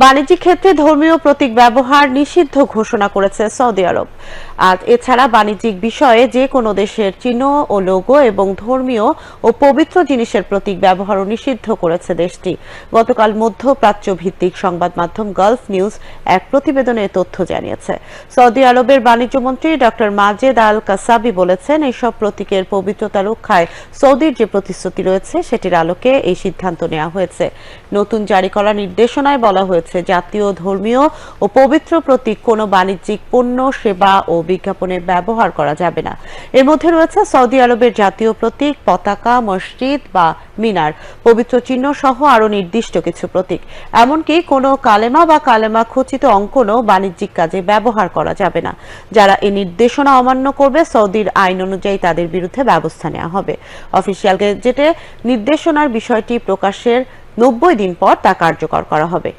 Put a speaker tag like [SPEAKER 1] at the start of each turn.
[SPEAKER 1] বাণিজ্যিক ক্ষেত্রে ধর্মীয় প্রতীক ব্যবহার নিষিদ্ধ ঘোষণা করেছে সৌদি আরব। আর এছাড়া বাণিজ্যিক বিষয়ে যে কোনো দেশের চিহ্ন ও লোগো এবং ধর্মীয় ও পবিত্র জিনিসের প্রতীক ব্যবহারও নিষিদ্ধ করেছে দেশটি। গতকাল মধ্যপ্রাচ্য ভিত্তিক সংবাদ মাধ্যম গালফ নিউজ এক প্রতিবেদনে তথ্য জানিয়েছে। সৌদি আরবের বাণিজ্য মন্ত্রী ডক্টর মাজেদ আল কাসাবি বলেছেন, এসব প্রতীকের পবিত্রতা রক্ষায় সৌদির যে প্রতিশ্রুতি রয়েছে সেটির আলোকে এই সিদ্ধান্ত নেওয়া হয়েছে। নতুন জারি করা নির্দেশনায় বলা হয়েছে, জাতীয় ধর্মীয় ও পবিত্র প্রতীক কোনো বাণিজ্যিক পণ্য, সেবা ও বিজ্ঞাপনে ব্যবহার করা যাবে না। এর মধ্যে রয়েছে সৌদি আরবের জাতীয় প্রতীক, পতাকা, মসজিদ বা মিনার, পবিত্র চিহ্ন সহ আরো নির্দিষ্ট কিছু প্রতীক। এমনকি কোনো কালেমা বা কালেমা খচিত অঙ্কনও বাণিজ্যিক কাজে ব্যবহার করা যাবে না। যারা এই নির্দেশনা অমান্য করবে, সৌদির আইন অনুযায়ী তাদের বিরুদ্ধে ব্যবস্থা নেওয়া হবে। অফিসিয়াল গেজেটে নির্দেশনার বিষয়টি প্রকাশের 90 দিন পর তা কার্যকর করা হবে।